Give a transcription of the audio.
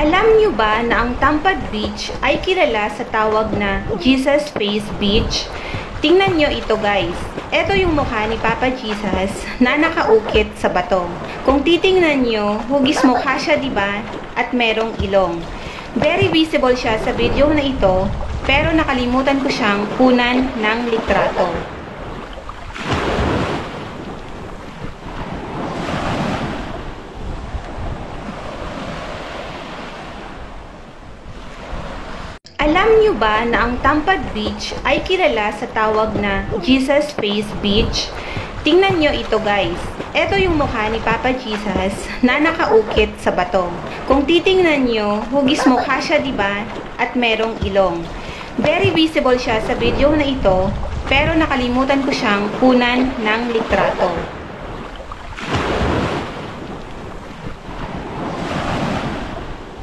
Alam niyo ba na ang Tampad Beach ay kilala sa tawag na Jesus Face Beach? Tingnan niyo ito guys. Ito yung mukha ni Papa Jesus na nakaukit sa bato. Kung titingnan niyo, hugis mukha siya, diba? At merong ilong. Very visible siya sa video na ito, pero nakalimutan ko siyang kunan ng litrato. Alam niyo ba na ang Tampad Beach ay kilala sa tawag na Jesus Face Beach? Tingnan niyo ito guys. Ito yung mukha ni Papa Jesus na nakaukit sa bato. Kung titingnan niyo, hugis mukha siya, diba? At merong ilong. Very visible siya sa video na ito, pero nakalimutan ko siyang kunan ng litrato.